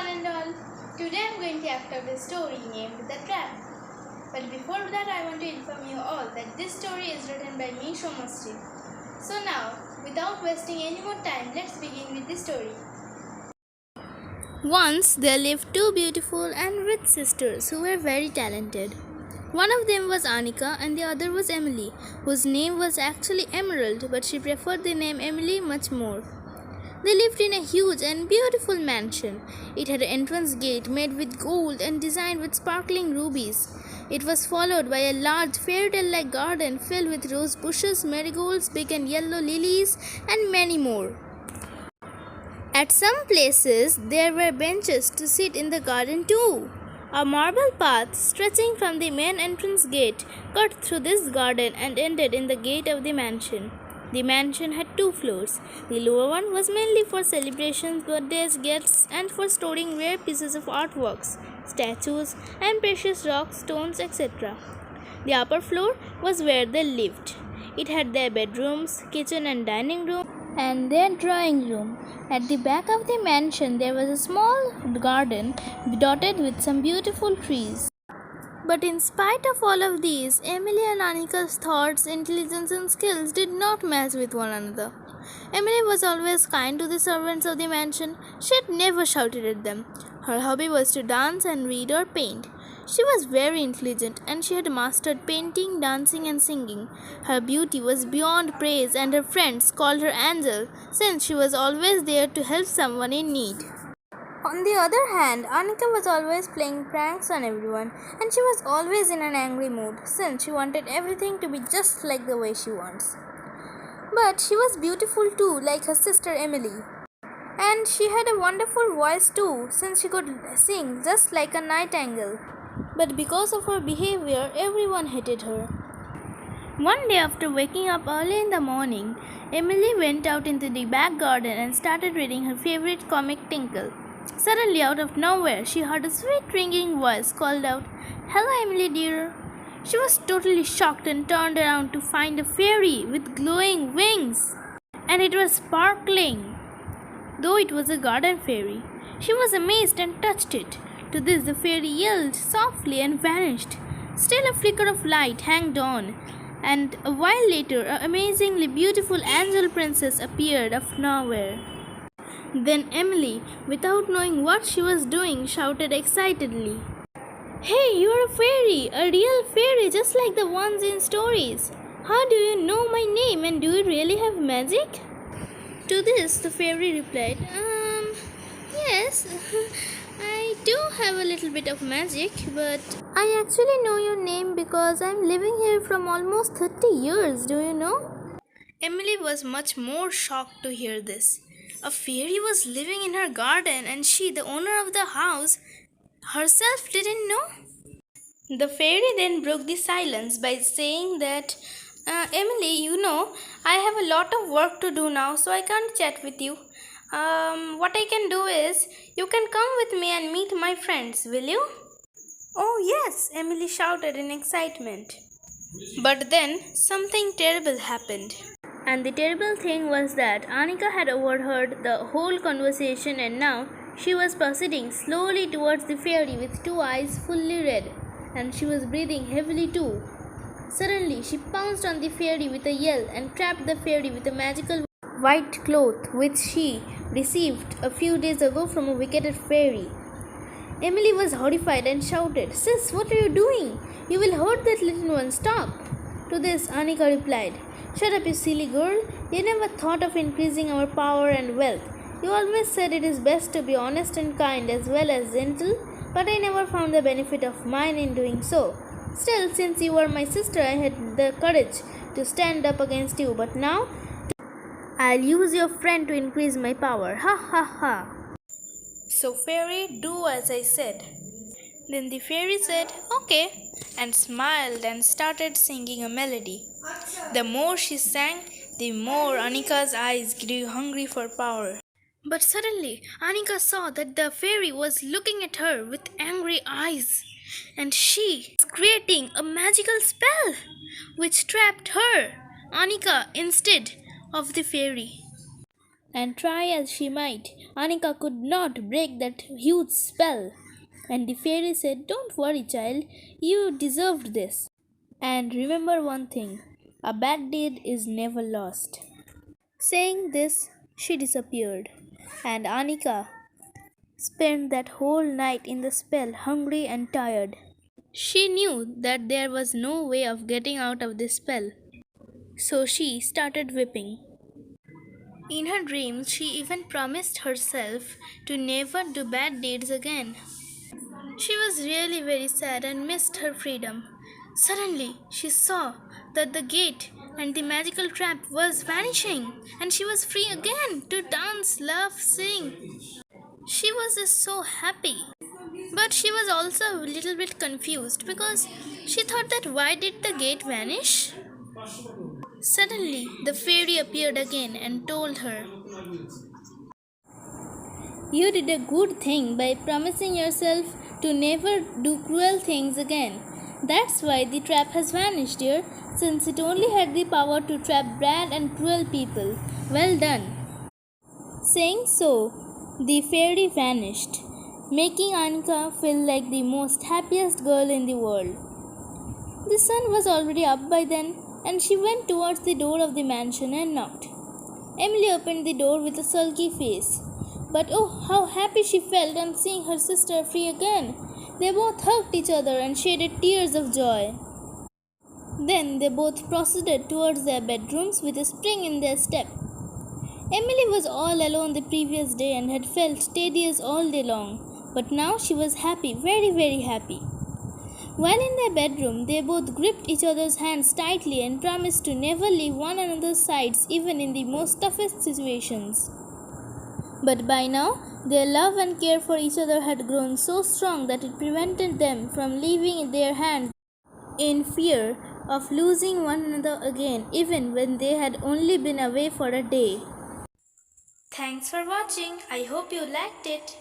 one and all. Today I'm going to act out a story named The Trap. But before that, I want to inform you all that this story is written by me, MYSTRY. So now, without wasting any more time, let's begin with the story. Once there lived two beautiful and rich sisters who were very talented. One of them was Annika and the other was Emily, whose name was actually Emerald, but she preferred the name Emily much more. They lived in a huge and beautiful mansion. It had an entrance gate made with gold and designed with sparkling rubies. It was followed by a large fairytale-like garden filled with rose bushes, marigolds, big and yellow lilies, and many more. At some places, there were benches to sit in the garden too. A marble path stretching from the main entrance gate cut through this garden and ended in the gate of the mansion. The mansion had 2 floors. The lower one was mainly for celebrations, birthdays, guests, and for storing rare pieces of artworks, statues, and precious rocks, stones, etc. The upper floor was where they lived. It had their bedrooms, kitchen and dining room, and their drawing room. At the back of the mansion, there was a small garden dotted with some beautiful trees. But in spite of all of these, Emily and Annika's thoughts, intelligence, and skills did not match with one another. Emily was always kind to the servants of the mansion. She had never shouted at them. Her hobby was to dance and read or paint. She was very intelligent and she had mastered painting, dancing, and singing. Her beauty was beyond praise, and her friends called her Angel, since she was always there to help someone in need. On the other hand, Annika was always playing pranks on everyone, and she was always in an angry mood, since she wanted everything to be just like the way she wants. But she was beautiful too, like her sister Emily. And she had a wonderful voice too, since she could sing just like a nightingale. But because of her behavior, everyone hated her. One day after waking up early in the morning, Emily went out into the back garden and started reading her favorite comic Tinkle. Suddenly, out of nowhere, she heard a sweet ringing voice called out, "Hello, Emily dear." She was totally shocked and turned around to find a fairy with glowing wings. And it was sparkling, though it was a garden fairy. She was amazed and touched it. To this, the fairy yelled softly and vanished. Still, a flicker of light hanged on, and a while later, an amazingly beautiful angel princess appeared out of nowhere. Then Emily, without knowing what she was doing, shouted excitedly, "Hey, you're a fairy, a real fairy just like the ones in stories. How do you know my name, and do you really have magic?" To this, the fairy replied, Yes, I do have a little bit of magic, but I actually know your name because I'm living here from almost 30 years, do you know?" Emily was much more shocked to hear this. A fairy was living in her garden, and she, the owner of the house, herself didn't know. The fairy then broke the silence by saying that, Emily, I have a lot of work to do now, so I can't chat with you. What I can do is, you can come with me and meet my friends, will you? "Oh yes," Emily shouted in excitement. But then something terrible happened. And the terrible thing was that Annika had overheard the whole conversation, and now she was proceeding slowly towards the fairy with 2 eyes fully red, and she was breathing heavily too. Suddenly, she pounced on the fairy with a yell and trapped the fairy with a magical white cloth which she received a few days ago from a wicked fairy. Emily was horrified and shouted, "Sis, what are you doing? You will hurt that little one, stop." To this, Annika replied, "Shut up, you silly girl. You never thought of increasing our power and wealth. You always said it is best to be honest and kind as well as gentle, but I never found the benefit of mine in doing so. Still, since you were my sister, I had the courage to stand up against you, but now I'll use your friend to increase my power. Ha ha ha." "So, fairy, do as I said." Then the fairy said, "Okay," and smiled and started singing a melody. The more she sang, the more Annika's eyes grew hungry for power. But suddenly, Annika saw that the fairy was looking at her with angry eyes, and she was creating a magical spell which trapped her, Annika, instead of the fairy. And try as she might, Anika could not break that huge spell. And the fairy said, "Don't worry, child, you deserved this. And remember one thing, a bad deed is never lost." Saying this, she disappeared, and Anika spent that whole night in the spell, hungry and tired. She knew that there was no way of getting out of this spell, so she started whipping. In her dreams, she even promised herself to never do bad deeds again. She was really very sad and missed her freedom. Suddenly, she saw that the gate and the magical trap was vanishing, and she was free again to dance, laugh, sing. She was just so happy. But she was also a little bit confused because she thought that why did the gate vanish? Suddenly, the fairy appeared again and told her, "You did a good thing by promising yourself to never do cruel things again. That's why the trap has vanished, dear, since it only had the power to trap bad and cruel people. Well done." Saying so, the fairy vanished, making Anika feel like the most happiest girl in the world. The sun was already up by then, and she went towards the door of the mansion and knocked. Emily opened the door with a sulky face. But oh, how happy she felt on seeing her sister free again! They both hugged each other and shedded tears of joy. Then they both proceeded towards their bedrooms with a spring in their step. Emily was all alone the previous day and had felt tedious all day long, but now she was happy, very, very happy. While in their bedroom, they both gripped each other's hands tightly and promised to never leave one another's sides even in the most toughest situations. But by now, their love and care for each other had grown so strong that it prevented them from leaving their hands in fear of losing one another again, even when they had only been away for a day. Thanks for watching. I hope you liked it.